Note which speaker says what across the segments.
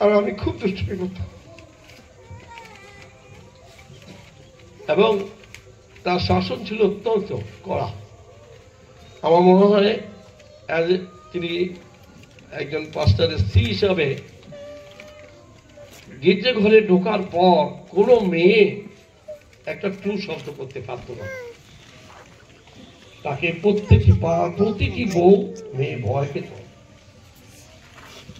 Speaker 1: আর আমি খুব দুষ্টুমি করতাম এবং তার শাসন ছিল অত্যন্ত কড়া। আমার মনে হয় তিনি একজন পাস্টারের স্ত্রী হিসাবে গির্জা ঘরে ঢোকার পর কোনো মেয়ে একটা টু শব্দ করতে পারত না। তাকে প্রতিটি বউ মেয়ে ভয় পেত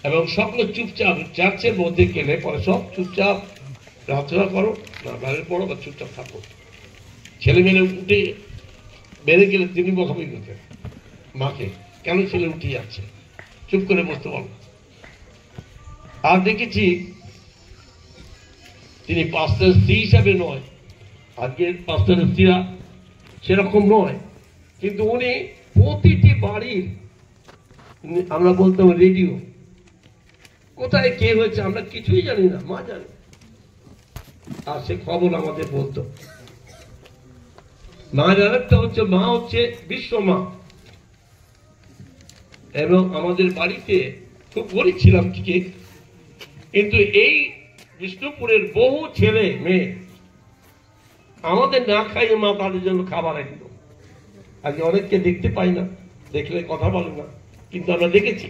Speaker 1: এবং সকলে চুপচাপ চার্চের মধ্যে গেলে পরে সব চুপচাপ প্রার্থনা করো না বাইরে পড়ো বা চুপচাপ থাকো। ছেলে মেয়ে উঠে বেড়ে গেলে তিনি বকাবকি করতেন মাকে, কেন ছেলে উঠে যাচ্ছে, চুপ করে বসতে বলো। আর দেখেছি তিনি পাস্টারের স্ত্রী হিসাবে নয়, আজকের পাস্টারের স্ত্রীরা সেরকম নয়, কিন্তু উনি প্রতিটি বাড়ির, আমরা বলতাম রেডিও, কোথায় কে হয়েছে আমরা কিছুই জানি না, মা জানে, আর সে খবর আমাদের বলতো। মায়ের আরেকটা হচ্ছে, মা হচ্ছে বিশ্ব মা। এবং আমাদের বাড়িতে খুব গরিব ছিলাম ঠিকই, কিন্তু এই বিষ্ণুপুরের বহু ছেলে মেয়ে আমাদের না খাইয়ে মা তাদের জন্য খাবার একদম। আজকে অনেককে দেখতে পাই না, দেখলে কথা বলে না, কিন্তু আমরা দেখেছি।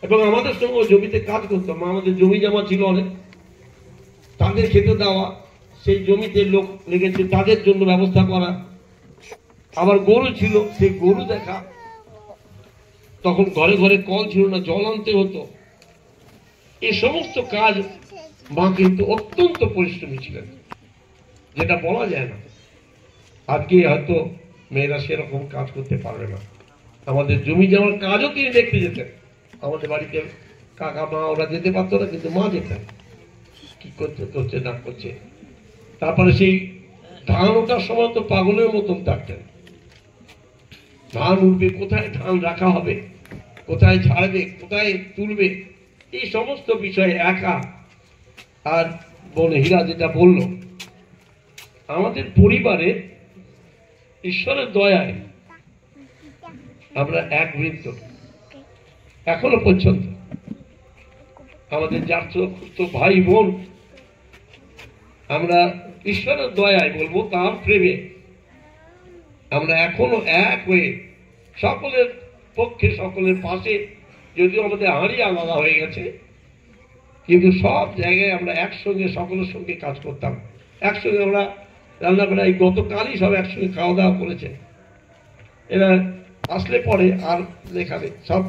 Speaker 1: এবং আমাদের সঙ্গে জমিতে কাজ করতাম, আমাদের জমি জমা ছিল অনেক, তাদের খেতে দেওয়া, সেই জমিতে লোক লেগেছে তাদের জন্য ব্যবস্থা করা, আবার গরু ছিল সেই গরু দেখা। তখন ঘরে ঘরে কল ছিল না, জল আনতে হতো। এই সমস্ত কাজ মা কিন্তু অত্যন্ত পরিশ্রমী ছিলেন, যেটা বলা যায় না। আজকে হয়তো মেয়েরা সেরকম কাজ করতে পারবে না। আমাদের জমি জমার কাজও তিনি দেখতে যেতেন। আমাদের বাড়িতে কাকা মা ওরা যেতে পারতো না, কিন্তু মা যেতেন, কি করছে না করছে। তারপরে সেই ধান ওঠার সময় তো পাগলের মতন থাকতেন। ধান উঠবে, কোথায় ধান রাখা হবে, কোথায় ঝাড়বে, কোথায় তুলবে, এই সমস্ত বিষয়ে একা। আর বোন হীরা যেটা বলল, আমাদের পরিবারে ঈশ্বরের দয়ায় আমরা এক বৃত্ত এখনো পর্যন্ত। আমাদের যার তো ভাই বোন, আমরা ঈশ্বরের দয়ায় বলবো, তার প্রেমে আমরা এখনো এক হয়ে সকলের পক্ষে সকলের পাশে, যদিও আমাদের হাঁড়ি আলাদা হয়ে গেছে, কিন্তু সব জায়গায় আমরা একসঙ্গে সকলের সঙ্গে কাজ করতাম। একসঙ্গে আমরা রান্না করে, এই গতকালই সব একসঙ্গে খাওয়া দাওয়া করেছে। এরা আসলে পরে আর লেখাবে সব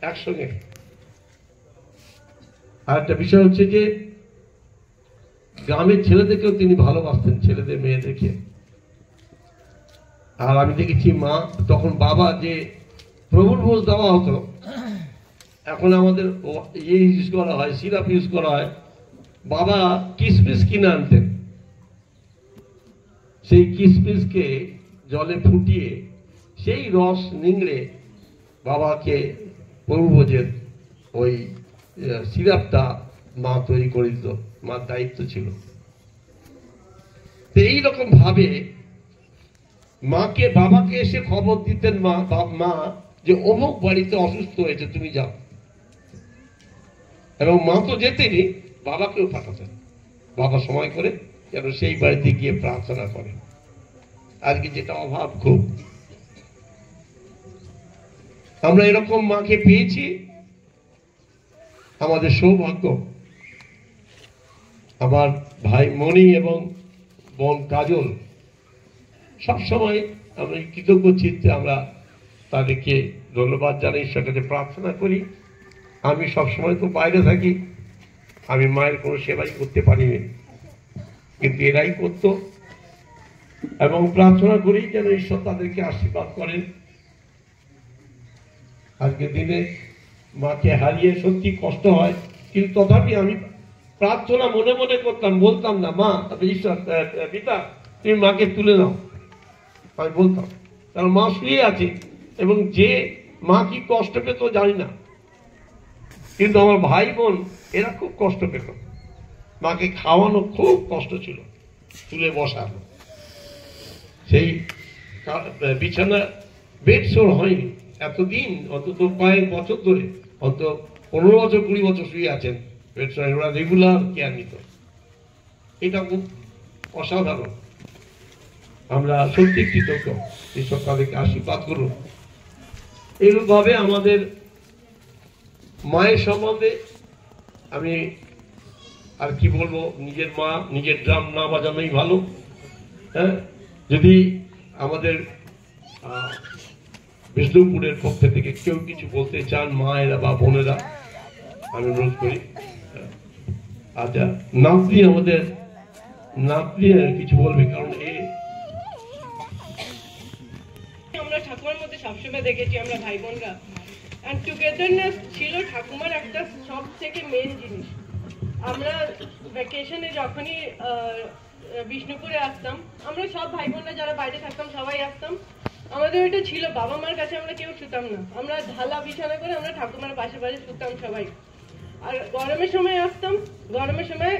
Speaker 1: একসঙ্গে। আর একটা বিষয় হচ্ছে যে গ্রামের ছেলেদেরকেও তিনি ভালোবাসতেন, ছেলেদের মেয়েদেরকে। আর আমি দেখেছি মা তখন, বাবা যে প্রভুর ভোজ দেওয়া হতো, এখন আমাদের ইয়ে ইউজ করা হয়, সিরাপ ইউজ করা হয়, বাবা কিসমিস কিনে আনতেন। সেই কিসমিসকে জলে ফুটিয়ে সেই রস নিংড়ে বাবাকে প্রভু ভোজের ওই সিরাপটা মা তৈরি করে দিত, মার দায়িত্ব ছিল। তো এইরকম ভাবে মাকে, বাবাকে এসে খবর দিতেন মা যে অমুক বাড়িতে অসুস্থ হয়েছে, তুমি যাও। এবং মা তো যেতেনি, বাবাকেও পাঠাতেন, বাবা সময় করে যেন সেই বাড়িতে গিয়ে প্রার্থনা করে। আজকে যেটা অভাব খুব, আমরা এরকম মাকে পেয়েছি, আমাদের সৌভাগ্য। আমার ভাই মণি এবং বোন কাজল সবসময় আমরা কৃতজ্ঞ চিত্তে আমরা তাদেরকে ধন্যবাদ জানাই, ঈশ্বরের কাছে প্রার্থনা করি। আমি সবসময় তো বাইরে থাকি, আমি মায়ের কোনো সেবাই করতে পারিনি, কিন্তু এরাই করত। এবং প্রার্থনা করি যেন ঈশ্বর তাদেরকে আশীর্বাদ করেন। আজকে দিনে মাকে হারিয়ে সত্যি কষ্ট হয়, কিন্তু তথাপি আমি প্রার্থনা মনে মনে করতাম, বলতাম না মা ঈশ্বর পিতা তুমি মাকে তুলে নাও, আমি বলতাম, কারণ মা শুয়ে আছে এবং যে মা কি কষ্ট পেত জানি না, কিন্তু আমার ভাই বোন এরা খুব কষ্ট পেত। মাকে খাওয়ানো খুব কষ্ট ছিল, তুলে বসানো, সেই বিছানা বেডশোর হয়নি এতদিন, অন্তত কয়েক বছর ধরে, অন্তত 15 বছর 20 বছর শুয়ে আছেন ওরা রেগুলার কেয়ার নিত। এটা খুব অসাধারণ। আমরা সত্যি কৃতজ্ঞ, ঈশ্বর তাদেরকে আশীর্বাদ করুন। এইভাবে আমাদের মায়ের সম্বন্ধে আমি আর কি বলবো, নিজের মা নিজের ড্রাম না বাজানোই ভালো। হ্যাঁ, যদি আমাদের বিষ্ণুপুরের পক্ষ থেকে কেউ কিছু বলতে চান মায়েরা বা বোনেরা, আমি অনুরোধ করি। আচ্ছা, নাতনি আমাদের নাতনি কিছু বলবে, কারণ
Speaker 2: আমরা ঠাকুমার মধ্যে সবসময় দেখেছি আমরা ভাই বোনরা এন্ড টুগেদারনেস ছিল ঠাকুমার একটা সব থেকে মেন জিনিস। আমরা ভ্যাকেশনে যখনই বিষ্ণুপুরে আসতাম, আমরা সব ভাই বোনরা যারা বাইরে থাকতাম সবাই আসতাম। আমাদের এটা ছিল, বাবা মার কাছে আমরা কেউ শুতাম না, আমরা ঢালা বিছানা করে আমরা ঠাকুমার পাশে পাশে শুতাম সবাই। আর গরমের সময় আসতাম, গরমের সময়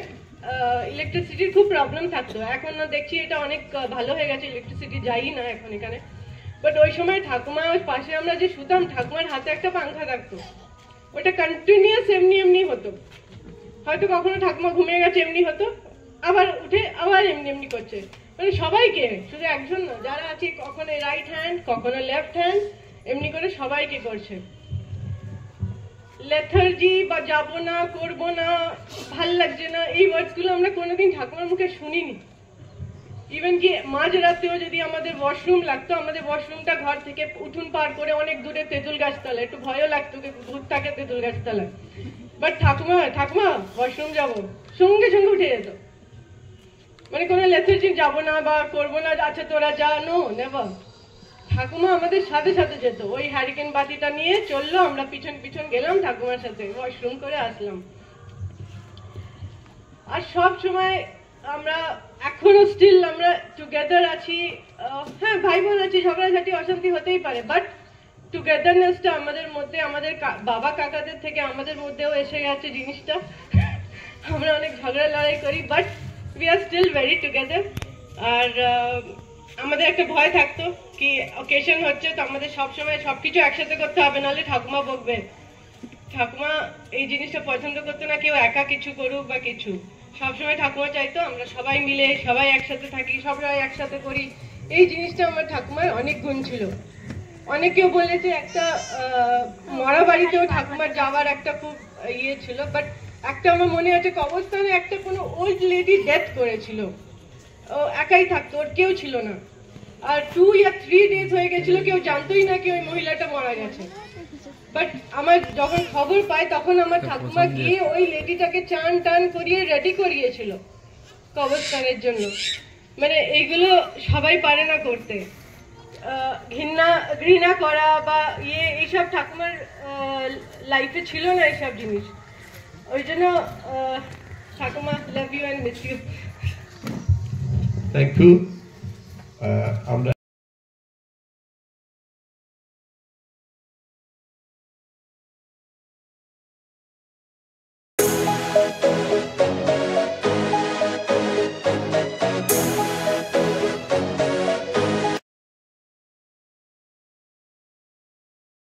Speaker 2: ইলেকট্রিসিটির খুব প্রবলেম থাকতো। এখন না দেখছি এটা অনেক ভালো হয়ে গেছে, ইলেকট্রিসিটি যাই না এখন এখানে। বাট ওই সময় ঠাকুমার পাশে আমরা যে শুতাম, ঠাকুমার হাতে একটা পাংখা থাকতো, ওটা কন্টিনিউয়াস এমনি এমনি হতো। হয়তো কখনো ঠাকুমা ঘুমিয়ে গেছে এমনি হতো, আবার উঠে আবার এমনি এমনি করছে। মানে সবাইকে, শুধু একজন না, যারা আছে কখনো রাইট হ্যান্ড কখনো লেফট হ্যান্ড এমনি করে সবাইকে করছে। লেথার্জি বা যাবো না, করবো না, ভাল লাগছে না, এই ওয়ার্ডস গুলো আমরা কোনোদিন ঠাকুমার মুখে শুনিনি। ইভেন কি মাঝরাতেও যদি আমাদের ওয়াশরুম লাগতো, আমাদের ওয়াশরুমটা ঘর থেকে উঠুন পার করে অনেক দূরে তেঁতুল গাছতলা, একটু ভয়ও লাগতো, ভূত থাকে তেঁতুল গাছতলা। বাট ঠাকুমা ওয়াশরুম যাবো, সঙ্গে সঙ্গে উঠে যেত। মানে কোনো লেথার্জি যাবো না বা করবো না, আচ্ছা তোরা যা, নো নেভার। ঠাকুমা আমাদের সাথে সাথে যেত, ওই হ্যারিকেন বাতিটা নিয়ে চললো, আমরা পিছন পিছন গেলাম ঠাকুমার সাথে, ওয়াশরুম করে আসলাম। আর সব সময় আমরা এখনো স্টিল আমরা টুগেদার আছি। হ্যাঁ, ভাই বোন আছি, ঝগড়াঝাটি অশান্তি হতেই পারে, বাট টুগেদারনেসটা আমাদের মধ্যে, আমাদের বাবা কাকাদের থেকে আমাদের মধ্যেও এসে গেছে জিনিসটা। আমরা অনেক ঝগড়া লড়াই করি, but we are still very together. আর আমাদের একটা ভয় থাকতো কি অকেশন হচ্ছে তো আমাদের সবসময় সবকিছু একসাথে করতে হবে, নাহলে ঠাকুমা বকবে। ঠাকুমা এই জিনিসটা পছন্দ করতো না কেউ একা কিছু করুক বা কিছু। সবসময় ঠাকুমা চাইতো আমরা সবাই মিলে সবাই একসাথে থাকি, সবাই একসাথে করি। এই জিনিসটা আমার ঠাকুমার অনেক গুণ ছিল। অনেকেও বলেছে একটা মরা বাড়িতেও ঠাকুমার যাওয়ার একটা খুব ইয়ে ছিল, বাট একটা আমার মনে আছে কবরস্থানে একটা কোনো ওল্ড লেডি ডেথ করেছিল, ও একাই থাকতো, ওর কেউ ছিল না। আর 2 or 3 days হয়ে গেছিল, কেউ জানতোই না কি ওই মহিলাটা মারা গেছে। বাট আমার যখন খবর পাই তখন আমার ঠাকুমা গিয়ে ওই লেডিটাকে চান টান করিয়ে রেডি করিয়েছিল কবরস্থানের জন্য। মানে এইগুলো সবাই পারে না করতে। ঘৃণা করা বা এইসব ঠাকুমার লাইফে ছিল না এইসব জিনিস। ওই জন্য ঠাকুমা, love you and miss you.
Speaker 1: Thank you. আমরা